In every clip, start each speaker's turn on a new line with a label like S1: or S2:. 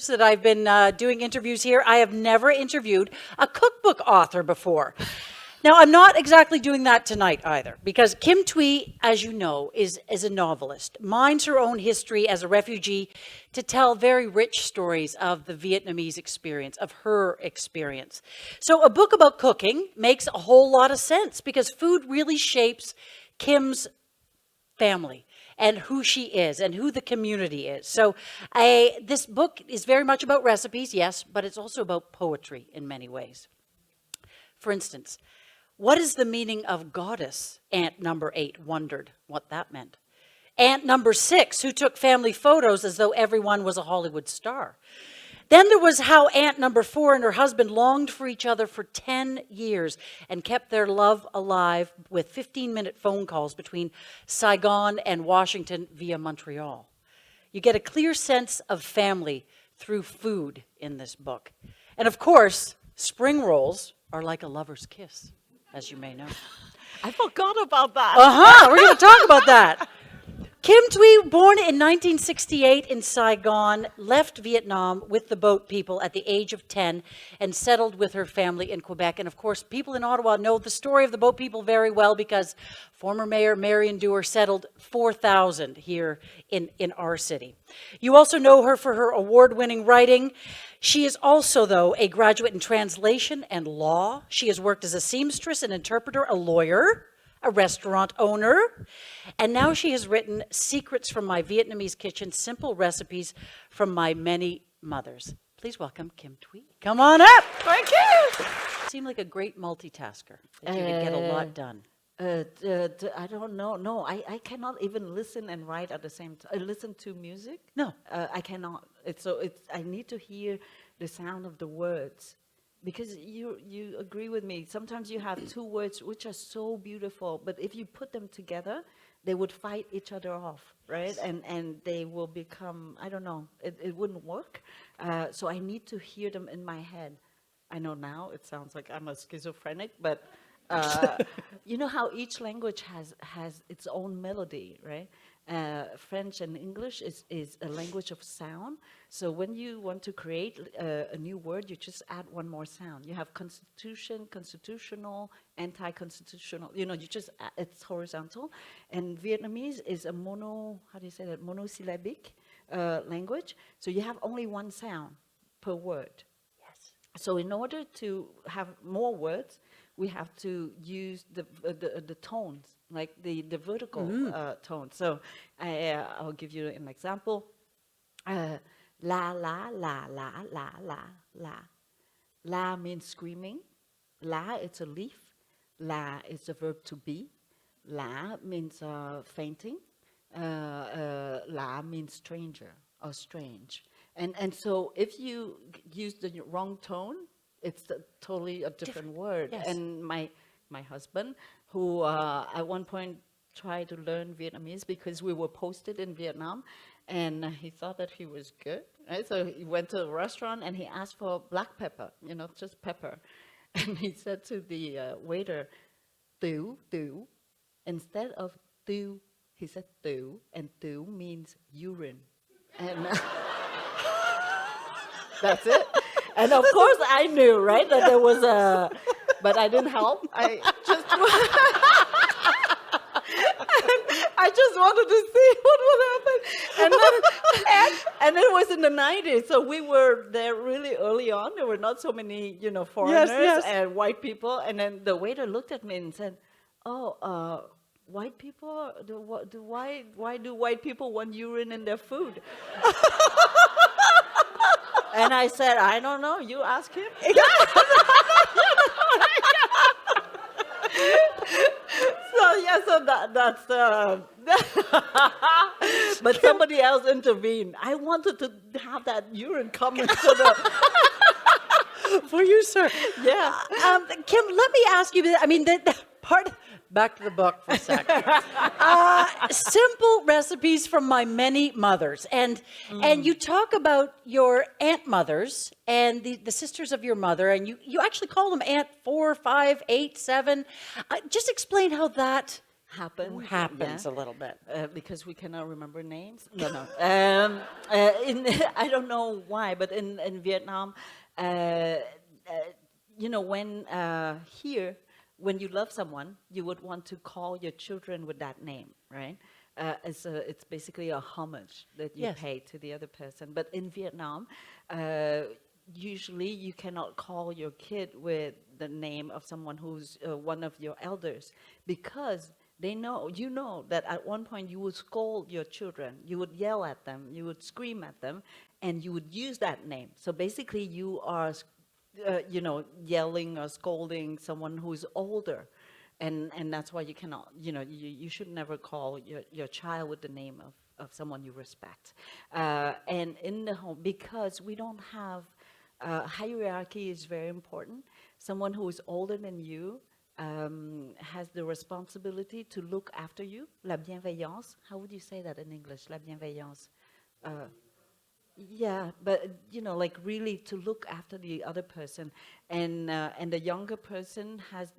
S1: that I've been doing interviews here, I have never interviewed a cookbook author before. Now, I'm not exactly doing that tonight either, because Kim Thúy, as you know, is a novelist, mines her own history as a refugee to tell very rich stories of the Vietnamese experience, of her experience. So a book about cooking makes a whole lot of sense, because food really shapes Kim's family and who she is and who the community is. So this book is very much about recipes, yes, but it's also about poetry in many ways. For instance, what is the meaning of goddess? Aunt number 8 wondered what that meant. Aunt number 6, who took family photos as though everyone was a Hollywood star. Then there was how Aunt number 4 and her husband longed for each other for 10 years and kept their love alive with 15-minute phone calls between Saigon and Washington via Montreal. You get a clear sense of family through food in this book. And of course, spring rolls are like a lover's kiss, as you may know.
S2: I forgot about that.
S1: We're going to talk about that. Kim Thúy, born in 1968 in Saigon, left Vietnam with the boat people at the age of 10 and settled with her family in Quebec. And of course, people in Ottawa know the story of the boat people very well, because former Mayor Marion Dewar settled 4,000 here in our city. You also know her for her award-winning writing. She is also, though, a graduate in translation and law. She has worked as a seamstress, an interpreter, a lawyer, a restaurant owner, and now she has written Secrets from My Vietnamese Kitchen, Simple Recipes from My Many Mothers. Please welcome Kim Thúy. Come on up.
S2: Thank you.
S1: Seem like a great multitasker, that you could get a lot done.
S2: I don't know. No, I cannot even listen and write at the same time. Listen to music?
S1: No.
S2: I cannot. I need to hear the sound of the words. Because you agree with me, sometimes you have two words which are so beautiful, but if you put them together, they would fight each other off, right? And they will become, I don't know, it wouldn't work. So I need to hear them in my head. I know now it sounds like I'm a schizophrenic, but you know how each language has its own melody, right? French and English is a language of sound. So when you want to create a new word, you just add one more sound. You have constitution, constitutional, anti-constitutional. You know, it's horizontal. And Vietnamese is a monosyllabic language. So you have only one sound per word.
S1: Yes.
S2: So in order to have more words, we have to use the tones, like the vertical tone. So I'll give you an example. La, la, la, la, la, la, la. La means screaming. La, it's a leaf. La is the verb to be. La means fainting. La means stranger or strange. And so if you use the wrong tone, it's totally a different word.
S1: Yes.
S2: And my husband, who at one point tried to learn Vietnamese because we were posted in Vietnam, and he thought that he was good, right? So he went to a restaurant and he asked for black pepper, you know, just pepper. And he said to the waiter, "Thuy, Thuy." Instead of Thuy, he said Thuy, and Thuy means urine. And that's it. And of course I knew, right, that there was but I didn't help. I just wanted to see what would happen. And it was in the 90s, so we were there really early on. There were not so many, you know, foreigners and white people. And then the waiter looked at me and said, "Oh, white people? Why do white people want urine in their food?" And I said, "I don't know. You ask him." So that's. But somebody else intervened. I wanted to have that urine come into the.
S1: For you, sir.
S2: Yeah.
S1: Kim, let me ask you, I mean, the part, back to the book for a second. Simple recipes from my many mothers. And you talk about your aunt mothers and the sisters of your mother, and you actually call them Aunt 4, 5, 8, 7. Just explain how
S2: happens.
S1: Happens
S2: Yeah.
S1: a little bit.
S2: Because we cannot remember names. No, no. I don't know why, but in Vietnam, when here, when you love someone, you would want to call your children with that name, right? It's basically a homage that you
S1: Yes.
S2: pay to the other person. But in Vietnam, uh, usually you cannot call your kid with the name of someone who's one of your elders, because you know that at one point you would scold your children, you would yell at them, you would scream at them, and you would use that name. So basically you are, yelling or scolding someone who's older. And that's why you cannot, you should never call your child with the name of someone you respect. And in the home, because we don't have, hierarchy is very important. Someone who is older than you has the responsibility to look after you. La bienveillance. How would you say that in English? La bienveillance. Yeah, but like really to look after the other person, and the younger person has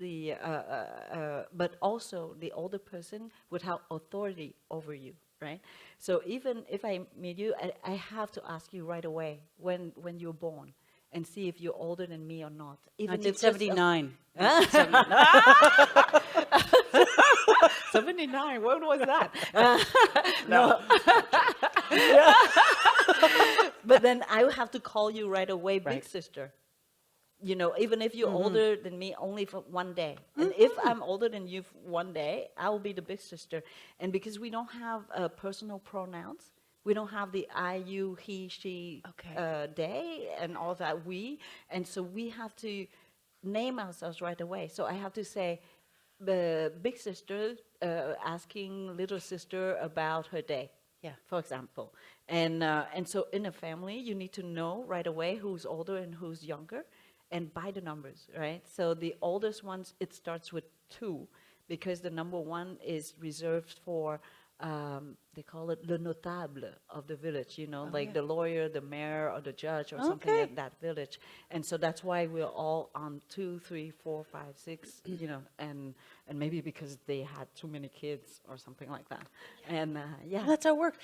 S2: but also the older person would have authority over you, right? So even if I meet you, I have to ask you right away when you're born, and see if you're older than me or not. Even if just
S1: 1979.
S2: 79. When was that?
S1: No.
S2: But then I will have to call you right away, big
S1: Right.
S2: sister. Even if you're older than me only for one day. And if I'm older than you one day, I will be the big sister. And because we don't have personal pronouns, we don't have the I, you, he, she,
S1: Okay.
S2: they, and all that, we. And so we have to name ourselves right away. So I have to say, the big sister asking little sister about her day.
S1: Yeah.
S2: For example, and so in a family, you need to know right away who's older and who's younger, and by the numbers, right? So the oldest ones, it starts with 2, because the number 1 is reserved for, they call it le notable of the village, like
S1: yeah.
S2: the lawyer, the mayor, or the judge, or something
S1: Okay.
S2: in that village. And so that's why we're all on 2, 3, 4, 5, 6, and maybe because they had too many kids or something like that. And yeah.
S1: Well, that's how it works.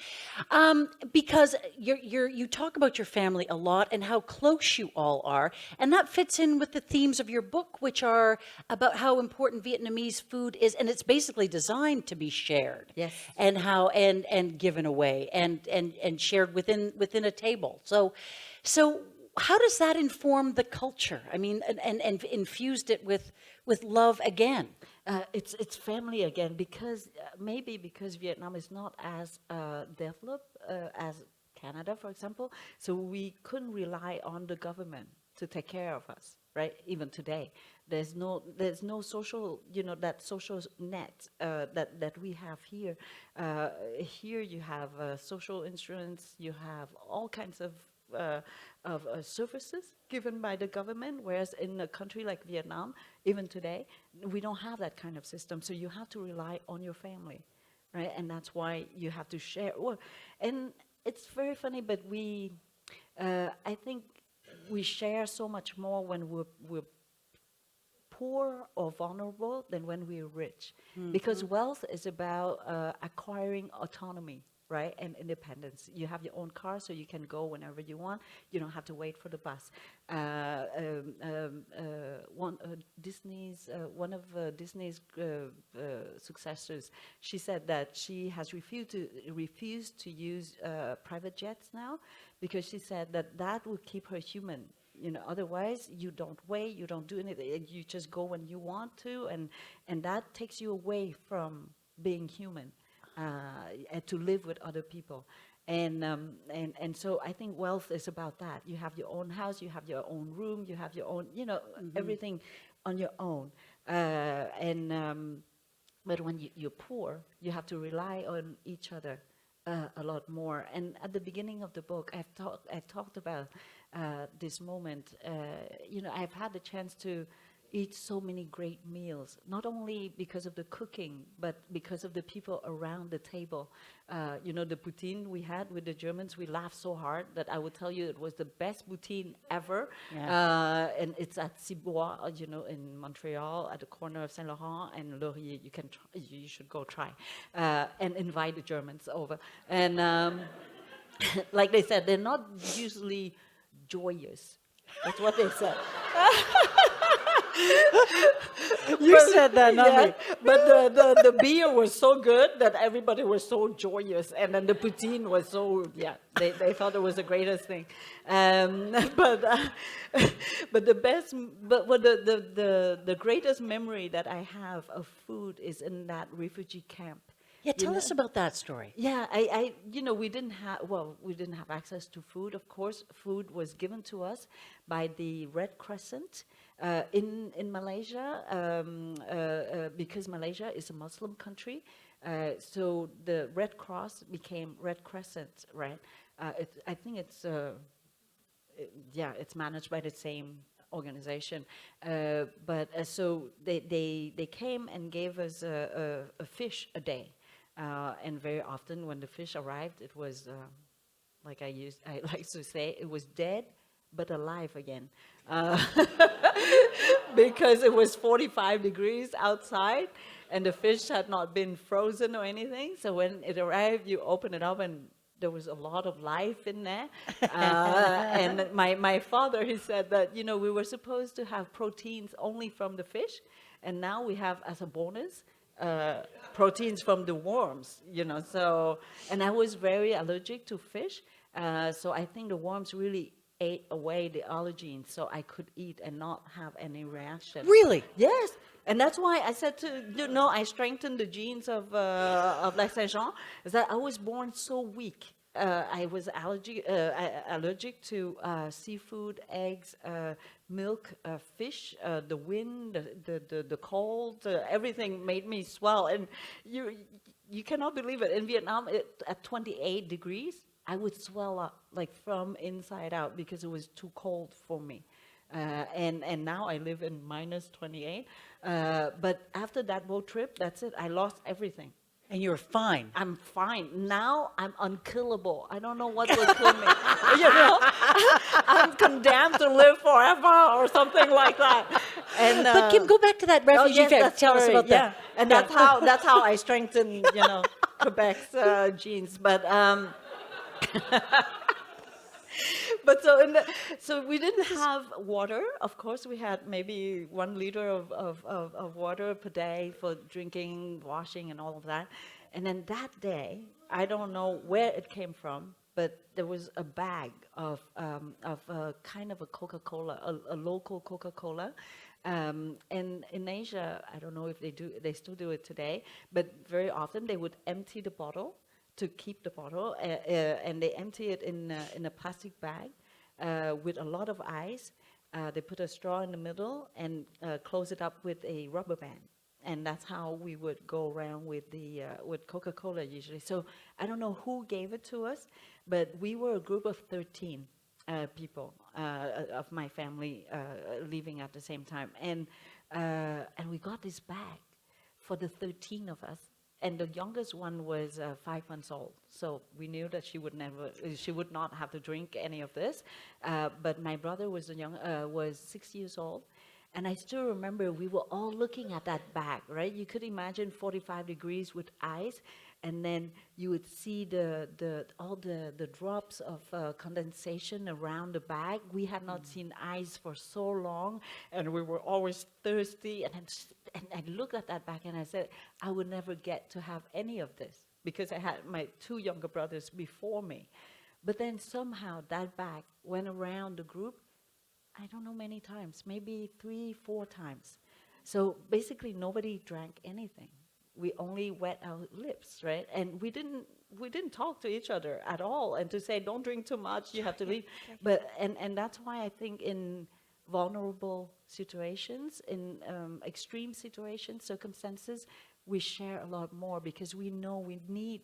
S1: Because you talk about your family a lot and how close you all are, and that fits in with the themes of your book, which are about how important Vietnamese food is, and it's basically designed to be shared,
S2: Yes.
S1: and how and given away and shared within a table. So how does that inform the culture? I mean, and infused it with love again.
S2: It's family again, because maybe because Vietnam is not as developed as Canada, for example, so we couldn't rely on the government to take care of us, right? Even today, there's no social, that social net that we have here. Here you have social insurance, you have all kinds of services given by the government, whereas in a country like Vietnam, even today, we don't have that kind of system. So you have to rely on your family, right? And that's why you have to share. Well, and it's very funny, but I think we share so much more when we're poor or vulnerable than when we're rich. Because wealth is about acquiring autonomy, right? And independence. You have your own car, so you can go whenever you want. You don't have to wait for the bus. One of Disney's successors, she said that she has refused to use private jets now, because she said that would keep her human. Otherwise you don't wait, you don't do anything, you just go when you want to, and that takes you away from being human, and to live with other people. And so I think wealth is about that. You have your own house, you have your own room, you have your own, everything on your own. But when you're poor, you have to rely on each other a lot more. And at the beginning of the book, I've talked about this moment. I've had the chance to eat so many great meals, not only because of the cooking, but because of the people around the table. The poutine we had with the Germans, we laughed so hard that I would tell you it was the best poutine ever.
S1: Yeah.
S2: And it's at Cibois, in Montreal, at the corner of Saint Laurent and Laurier. You should go try, and invite the Germans over. And like they said, they're not usually joyous. That's what they said.
S1: You said that, not me.
S2: But the beer was so good that everybody was so joyous, and then the poutine was so they thought it was the greatest thing. But the greatest memory that I have of food is in that refugee camp.
S1: Yeah, tell us about that story.
S2: Yeah, we didn't have access to food. Of course, food was given to us by the Red Crescent in Malaysia, because Malaysia is a Muslim country. So the Red Cross became Red Crescent, right? I think it's managed by the same organization. So they came and gave us a fish a day. And very often when the fish arrived, it was, I like to say, it was dead, but alive again. Because it was 45 degrees outside, and the fish had not been frozen or anything. So when it arrived, you open it up, and there was a lot of life in there. And my father, he said that, we were supposed to have proteins only from the fish, and now we have, as a bonus, proteins from the worms, so, and I was very allergic to fish, so I think the worms really ate away the allergens, so I could eat and not have any reaction.
S1: Really?
S2: Yes, and that's why I said I strengthened the genes of Lac Saint-Jean, is that I was born so weak. I was allergic to seafood, eggs, milk, fish, the wind, the cold, everything made me swell. And you cannot believe it. In Vietnam, at 28 degrees, I would swell up like from inside out because it was too cold for me. And now I live in minus 28. But after that boat trip, that's it. I lost everything.
S1: And you're fine.
S2: I'm fine. Now I'm unkillable. I don't know what will kill me. I'm condemned to live forever or something like that. And
S1: But Kim, go back to that refugee camp. Tell us about that.
S2: And that's how I strengthen, Quebec's genes. But but so we didn't have water. Of course, we had maybe 1 liter of water per day for drinking, washing, and all of that. And then that day, I don't know where it came from, but there was a bag of kind of a Coca-Cola, a local Coca-Cola. And in Asia, I don't know if they still do it today, but very often they would empty the bottle to keep the bottle, and they empty it in a plastic bag with a lot of ice. They put a straw in the middle and close it up with a rubber band. And that's how we would go around with with Coca-Cola usually. So I don't know who gave it to us, but we were a group of 13 people of my family leaving at the same time. And we got this bag for the 13 of us. And the youngest one was 5 months old, so we knew that she would not have to drink any of this. But my brother was 6 years old, and I still remember we were all looking at that bag. Right, you could imagine 45 degrees with ice, and then you would see all the drops of condensation around the bag. We had not seen ice for so long, and we were always thirsty. And I looked at that bag and I said, I would never get to have any of this because I had my 2 younger brothers before me. But then somehow that bag went around the group, I don't know many times, maybe 3, 4 times. So basically nobody drank anything. We only wet our lips, right? And we didn't talk to each other at all. And to say, don't drink too much, you have to leave. But and that's why I think in vulnerable situations, in extreme situations, circumstances, we share a lot more because we know we need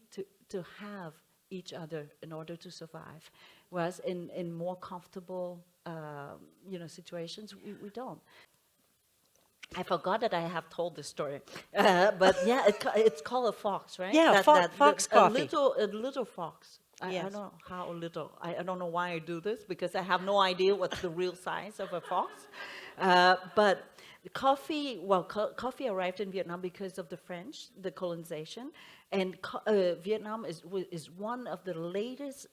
S2: to have each other in order to survive. Whereas in more comfortable situations, we don't. I forgot that I have told this story, but yeah, it's called a fox, right?
S1: Yeah, fox coffee.
S2: A little fox. I
S1: Yes.
S2: don't know how little. I don't know why I do this because I have no idea what's the real size of a fox. But coffee, well, coffee arrived in Vietnam because of the French, the colonization, and Vietnam is one of the latest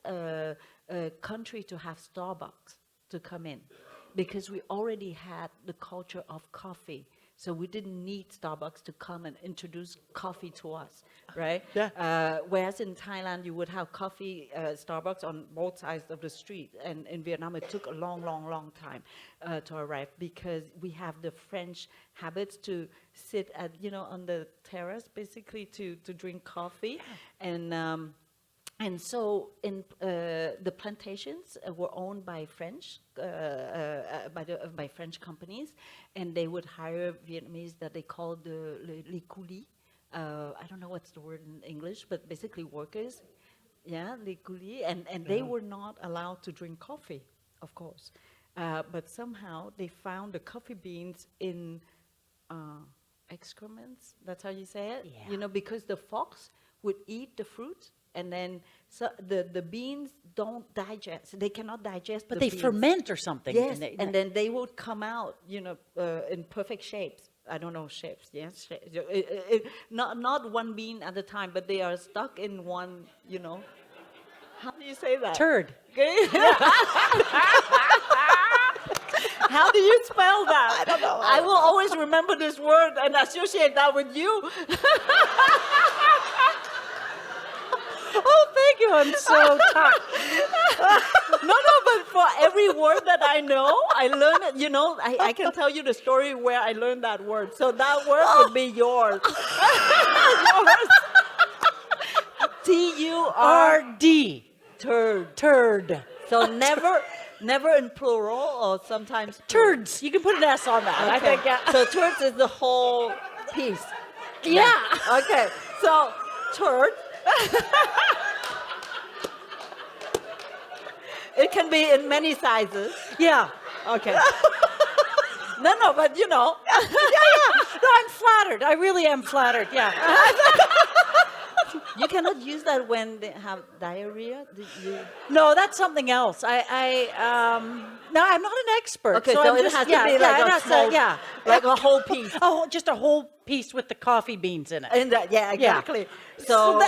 S2: country to have Starbucks to come in, because we already had the culture of coffee. So we didn't need Starbucks to come and introduce coffee to us, right?
S1: Yeah.
S2: Whereas in Thailand, you would have coffee, Starbucks on both sides of the street. And in Vietnam, it took a long, long, long time to arrive, because we have the French habits to sit at, on the terrace, basically to drink coffee. And so the plantations were owned by French, by French companies, and they would hire Vietnamese that they called les coulis. I don't know what's the word in English, but basically workers. Yeah, les coulis, and they were not allowed to drink coffee, of course. But somehow they found the coffee beans in excrements. That's how you say it?
S1: Yeah.
S2: Because the fox would eat the fruit, and then the beans don't digest. They cannot digest.
S1: But
S2: the
S1: they
S2: beans.
S1: ferment or something.
S2: Yes, and then they would come out, in perfect shapes. I don't know shapes. Yes, not one bean at a time, but they are stuck in one. How do you say that?
S1: Turd.
S2: Okay. How do you spell that?
S1: I don't know.
S2: I will always remember this word and associate that with you.
S1: Oh, thank you. I'm so touched.
S2: No, but for every word that I know, I learn it. I can tell you the story where I learned that word. So that word would be yours. Yours.
S1: Turd.
S2: Turd.
S1: Turd.
S2: So never in plural, or sometimes
S1: Turds. You can put an S on that.
S2: Okay.
S1: I think. Yeah.
S2: So turds is the whole piece.
S1: Yeah.
S2: Okay. So turd. It can be in many sizes.
S1: Yeah.
S2: Okay. No, but
S1: Yeah. No, I'm flattered. I really am flattered. Yeah.
S2: you cannot use that when they have diarrhea.
S1: No, that's something else. No, I'm not an expert.
S2: Okay, so
S1: I'm
S2: it
S1: just,
S2: has to
S1: yeah,
S2: be
S1: yeah,
S2: like
S1: it
S2: a
S1: has to-
S2: small,
S1: yeah.
S2: like a whole piece.
S1: Oh, just a whole piece with the coffee beans in it.
S2: And yeah, exactly.
S1: So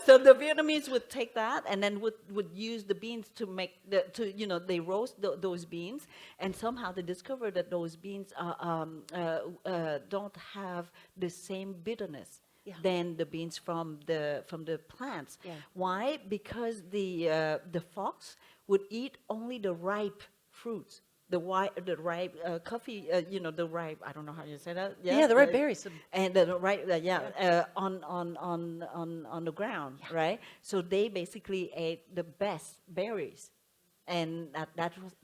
S2: So the Vietnamese would take that and then would use the beans to make they roast those beans, and somehow they discovered that those beans don't have the same bitterness than the beans from the plants.
S1: Yeah.
S2: Why? Because the fox would eat only the ripe fruits. The ripe coffee, the ripe. I don't know how you say that.
S1: Yeah, the ripe berries.
S2: And the ripe, on the ground, right? So they basically ate the best berries, and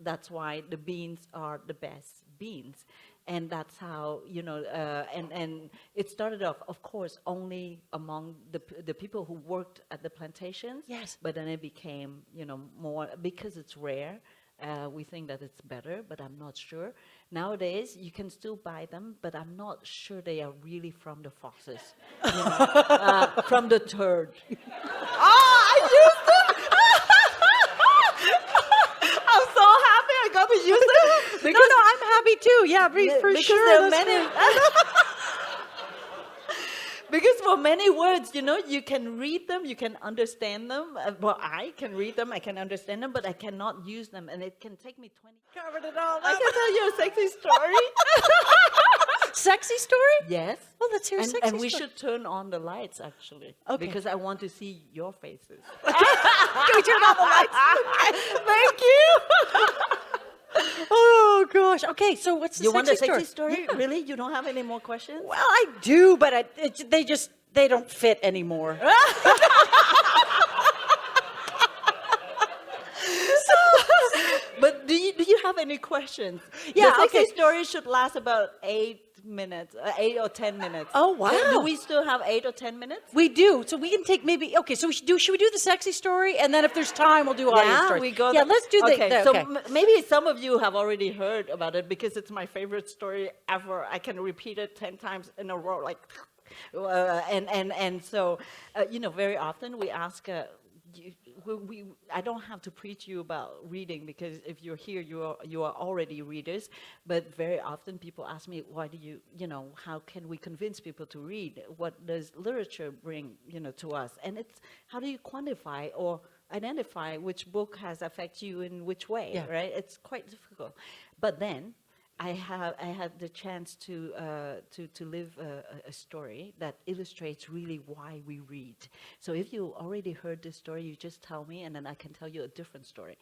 S2: that's why the beans are the best beans, and that's how and it started off, of course, only among the people who worked at the plantations.
S1: Yes.
S2: But then it became more, because it's rare. We think that it's better, but I'm not sure. Nowadays, you can still buy them, but I'm not sure they are really from the foxes, from the turd.
S1: I used it.
S2: I'm so happy I got to use it.
S1: No, I'm happy too. Yeah, for
S2: because
S1: sure.
S2: there are
S1: that's
S2: many. Because for many words, you can read them, you can understand them. Well, I can read them, I can understand them, but I cannot use them, and it can take me 20.
S1: covered it all.
S2: I can tell you a sexy story.
S1: Sexy story?
S2: Yes.
S1: Well, let's hear a sexy
S2: And we
S1: story.
S2: should turn on the lights, actually.
S1: Okay.
S2: Because I want to see your faces.
S1: Can we turn on the lights?
S2: Thank you.
S1: Oh gosh. Okay, so what's the
S2: You
S1: sexy
S2: want a
S1: story?
S2: sexy story? Really? You don't have any more questions?
S1: Well, I do, but they don't fit anymore.
S2: But do you have any questions?
S1: Yeah,
S2: The sexy
S1: okay.
S2: story should last about 8 minutes, 8 or 10 minutes.
S1: Oh, wow.
S2: Do we still have 8 or 10 minutes?
S1: We do. So we can take maybe, okay, so should we do the sexy story? And then if there's time, we'll do audience stories.
S2: we go.
S1: Yeah, let's do
S2: okay,
S1: the
S2: so
S1: okay.
S2: Maybe some of you have already heard about it because it's my favorite story ever. I can repeat it 10 times in a row, like, so, very often we ask, I don't have to preach you about reading because if you're here, you are already readers. But very often people ask me, why do how can we convince people to read? What does literature bring, to us? And it's, how do you quantify or identify which book has affected you in which way, right? It's quite difficult. But then I had the chance to live a story that illustrates really why we read. So if you already heard this story, you just tell me, and then I can tell you a different story.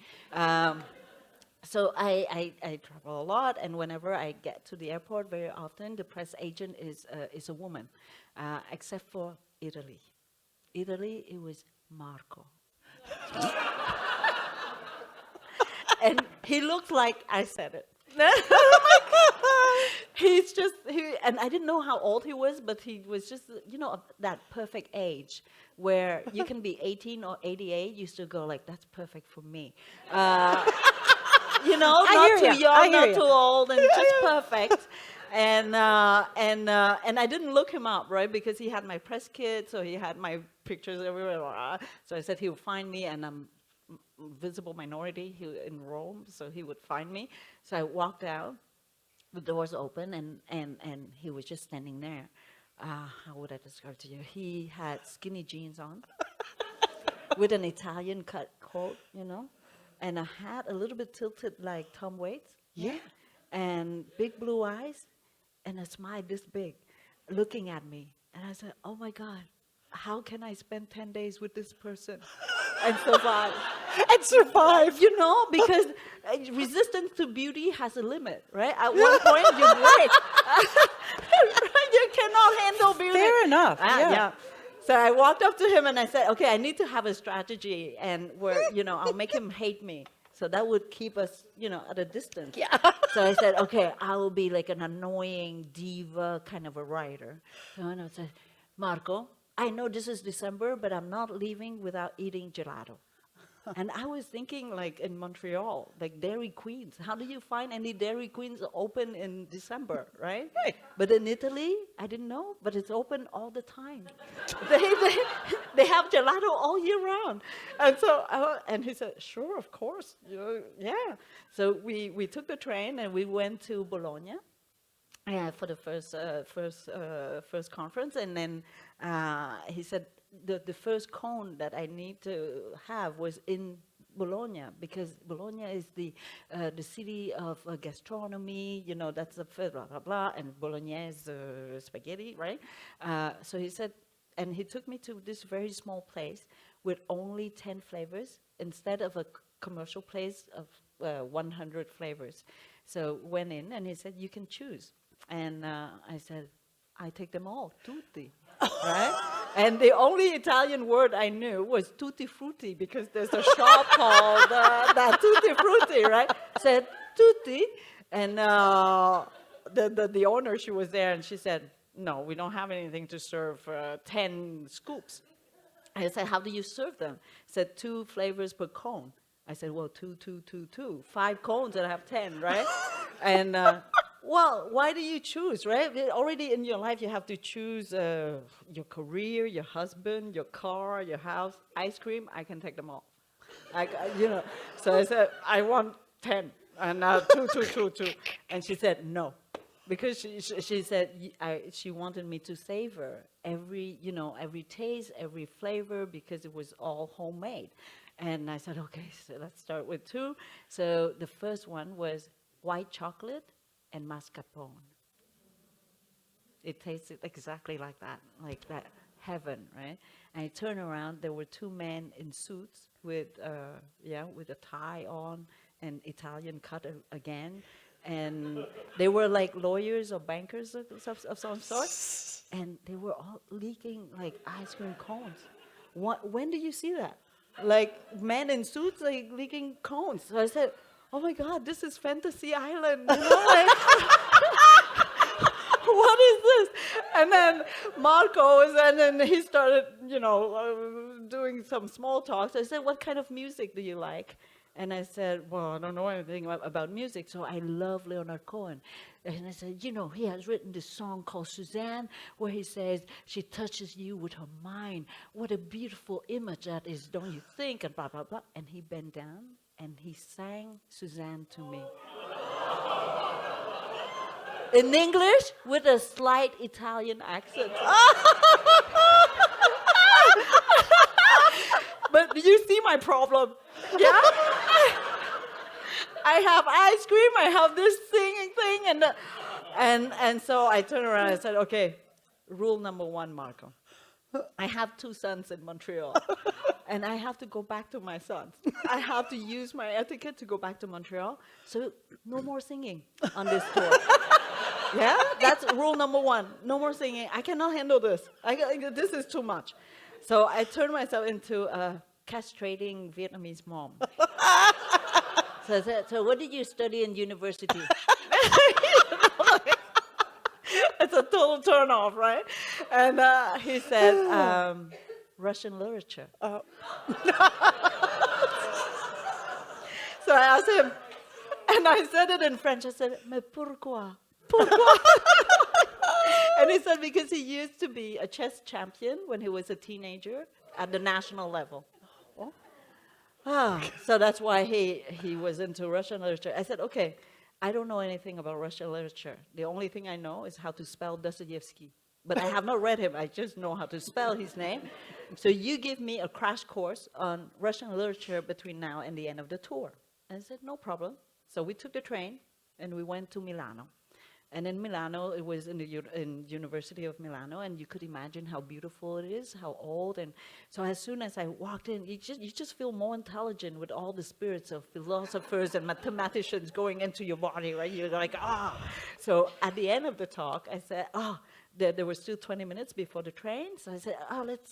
S2: So I travel a lot, and whenever I get to the airport, very often the press agent is a woman, except for Italy. Italy, it was Marco. And he looks like I said it. He's just, and I didn't know how old he was, but he was just, that perfect age where you can be 18 or 88, you still go like, that's perfect for me. Not too young, not too old, and just perfect. And I didn't look him up, right? Because he had my press kit, so he had my pictures everywhere. So I said he would find me, and I'm visible minority in Rome, so he would find me. So I walked out, the doors open, and he was just standing there. How would I describe to you? He had skinny jeans on, with an Italian cut coat, and a hat a little bit tilted like Tom Waits.
S1: Yeah.
S2: And big blue eyes, and a smile this big, looking at me. And I said, oh my God, how can I spend 10 days with this person and survive? Because resistance to beauty has a limit, right? At one point, you break. You cannot handle beauty.
S1: Fair enough. Yeah.
S2: So I walked up to him and I said, okay, I need to have a strategy, and where, I'll make him hate me. So that would keep us, at a distance.
S1: Yeah.
S2: So I said, okay, I will be like an annoying diva kind of a writer. So I said, Marco, I know this is December, but I'm not leaving without eating gelato. And I was thinking, like, in Montreal, like Dairy Queens. How do you find any Dairy Queens open in December, right?
S1: Right.
S2: But in Italy, I didn't know, but it's open all the time. They have gelato all year round. And so, and he said, sure, of course. Yeah. So we took the train and we went to Bologna. For the first conference, and then he said the first cone that I need to have was in Bologna, because Bologna is the city of gastronomy. That's a blah blah blah, and Bolognese spaghetti, right? So he said, and he took me to this very small place with only 10 flavors instead of a commercial place of 100 flavors. So went in, and he said, you can choose. And I said, I take them all, tutti, right? And the only Italian word I knew was tutti frutti, because there's a shop called that tutti frutti, right? Said tutti, and the owner, she was there, and she said, no, we don't have anything to serve 10 scoops. I said, how do you serve them? Said 2 flavors per cone. I said, well, 2, 5 cones, and I have 10, right? And well, why do you choose, right? Already in your life, you have to choose your career, your husband, your car, your house, ice cream. I can take them all. So I said, I want 10, and 2. And she said, no. Because she said she wanted me to savor every taste, every flavor, because it was all homemade. And I said, okay, so let's start with 2. So the first one was white chocolate and mascarpone. It tasted exactly like that heaven, right? And I turned around, there were 2 men in suits with a tie on and Italian cut again. And they were like lawyers or bankers of some sort. And they were all leaking like ice cream cones. When do you see that? Like men in suits like leaking cones. So I said, oh my God, this is Fantasy Island. Who what is this? And then Marcos, and then he started, doing some small talks. I said, what kind of music do you like? And I said, well, I don't know anything about music, so I love Leonard Cohen. And I said, he has written this song called Suzanne, where he says, she touches you with her mind. What a beautiful image that is, don't you think? And blah, blah, blah. And he bent down, and he sang Suzanne to me. In English, with a slight Italian accent. But you see my problem, yeah? I have ice cream, I have this singing thing, and so I turned around and I said, okay, rule number 1, Marco. I have 2 sons in Montreal, and I have to go back to my sons. I have to use my etiquette to go back to Montreal, so no more singing on this tour. Yeah, that's rule number 1. No more singing. I cannot handle this. This is too much. So I turned myself into a castrating Vietnamese mom. So I said, so what did you study in university? It's a total turn off, right? And he said, Russian literature. So I asked him, and I said it in French. I said, mais pourquoi? Pourquoi? And he said, because he used to be a chess champion when he was a teenager at the national level. So that's why he was into Russian literature. I said, okay, I don't know anything about Russian literature. The only thing I know is how to spell Dostoevsky. But I have not read him. I just know how to spell his name. So you give me a crash course on Russian literature between now and the end of the tour. And I said, no problem. So we took the train, and we went to Milano. And in Milano, it was in the University of Milano, and you could imagine how beautiful it is, how old. And so as soon as I walked in, you just feel more intelligent with all the spirits of philosophers and mathematicians going into your body, right? You're like, So at the end of the talk, I said, there were still 20 minutes before the train. So I said,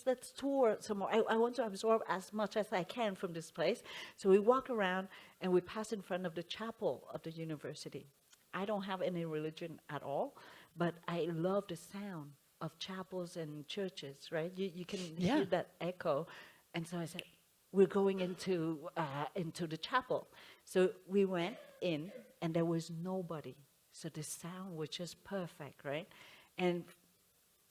S2: let's tour some more. I want to absorb as much as I can from this place. So we walk around, and we pass in front of the chapel of the university. I don't have any religion at all, but I love the sound of chapels and churches, right? You can hear that echo. And so I said, we're going into the chapel. So we went in, and there was nobody. So the sound was just perfect, right? And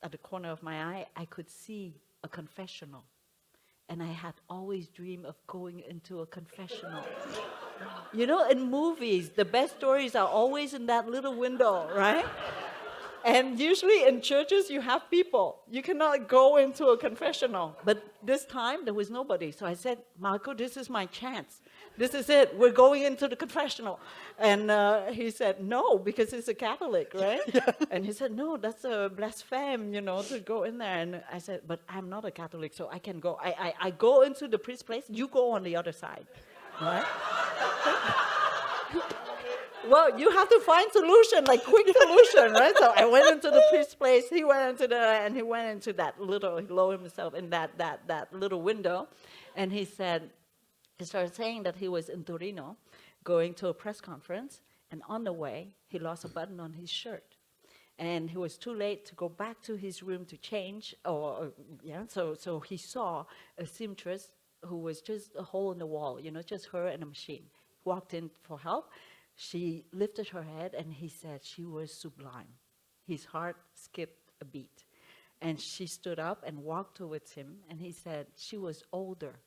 S2: at the corner of my eye, I could see a confessional. And I had always dreamed of going into a confessional. In movies, the best stories are always in that little window, right? And usually in churches, you have people. You cannot go into a confessional. But this time, there was nobody. So I said, Marco, this is my chance. This is it. We're going into the confessional. And he said, no, because he's a Catholic, right? Yeah. And he said, no, that's a blaspheme, to go in there. And I said, but I'm not a Catholic, so I can go. I go into the priest's place. You go on the other side, right? Well, you have to find solution, like quick solution, right? So I went into the priest's place. He went into that little, he lowered himself in that little window. And he started saying that he was in Torino going to a press conference. And on the way, he lost a button on his shirt. And he was too late to go back to his room to change. So he saw a seamstress who was just a hole in the wall, just her and a machine. Walked in for help. She lifted her head, and he said she was sublime. His heart skipped a beat. And she stood up and walked towards him, and he said she was older.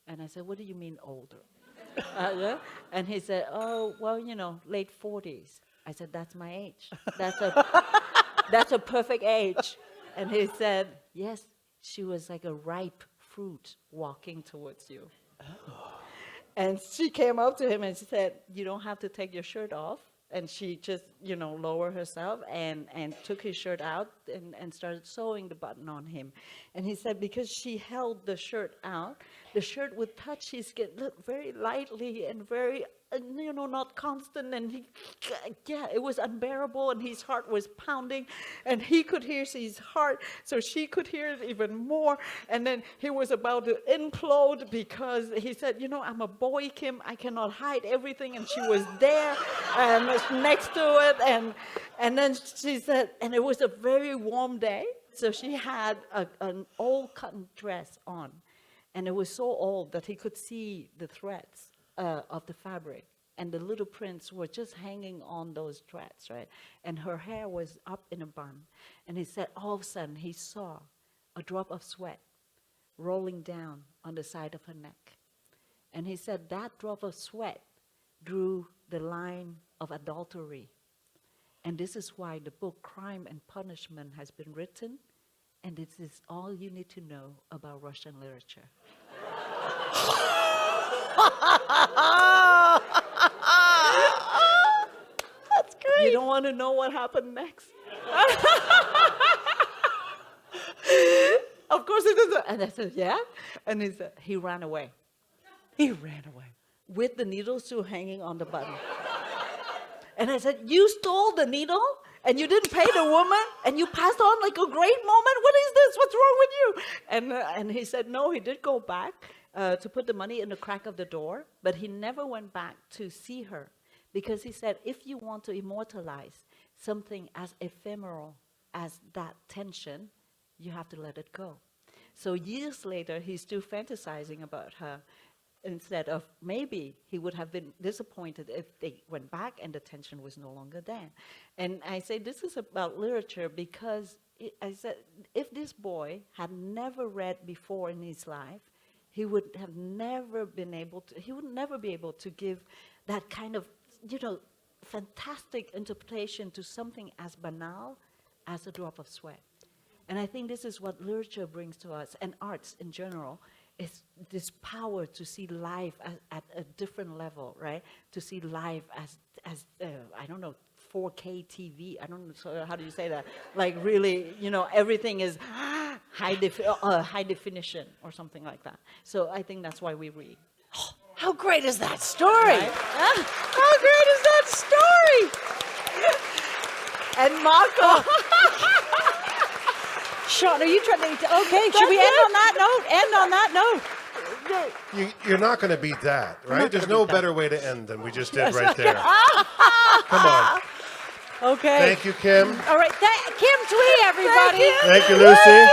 S2: And I said, what do you mean older? And he said, late 40s. I said, that's my age. That's a perfect age. And he said, yes, she was like a ripe fruit walking towards you. Oh. And she came up to him and she said, you don't have to take your shirt off. And she just, lowered herself and took his shirt out and started sewing the button on him. And he said because she held the shirt out, the shirt would touch his skin very lightly and very, not constant. And it was unbearable, and his heart was pounding. And he could hear his heart, so she could hear it even more. And then he was about to implode because he said, I'm a boy, Kim. I cannot hide everything. And she was there and next to it. And then she said, and it was a very warm day, so she had an old cotton dress on. And it was so old that he could see the threads of the fabric. And the little prints were just hanging on those threads, right? And her hair was up in a bun. And he said, all of a sudden, he saw a drop of sweat rolling down on the side of her neck. And he said that drop of sweat drew the line of adultery. And this is why the book Crime and Punishment has been written. And this is all you need to know about Russian literature.
S1: That's great.
S2: You don't want to know what happened next? Of course he doesn't. And I said, yeah? And he said, he ran away.
S1: He ran away.
S2: With the needle still hanging on the button. And I said, you stole the needle? And you didn't pay the woman? And you passed on like a great moment? What is this? What's wrong with you? And he said, no, he did go back to put the money in the crack of the door. But he never went back to see her. Because he said, if you want to immortalize something as ephemeral as that tension, you have to let it go. So years later, he's still fantasizing about her, instead of maybe he would have been disappointed if they went back and the tension was no longer there. And I say this is about literature because I said if this boy had never read before in his life, he would have never been able to, he would never be able to give that kind of, fantastic interpretation to something as banal as a drop of sweat. And I think this is what literature brings to us, and arts in general, is this power to see life at a different level, right? To see life as I don't know, 4K TV. I don't know, so how do you say that? Like really, everything is high definition or something like that. So I think that's why we read.
S1: How great is that story?
S2: Right?
S1: How great is that story?
S2: And Marco.
S1: Sean, are you trying to... Okay, should we end on that note? End on that note.
S3: You're not going to beat that, right? There's no better way to end than we just did right there. Come on.
S1: Okay.
S3: Thank you, Kim.
S1: All right. Kim Thúy, everybody.
S3: Thank you, Lucy.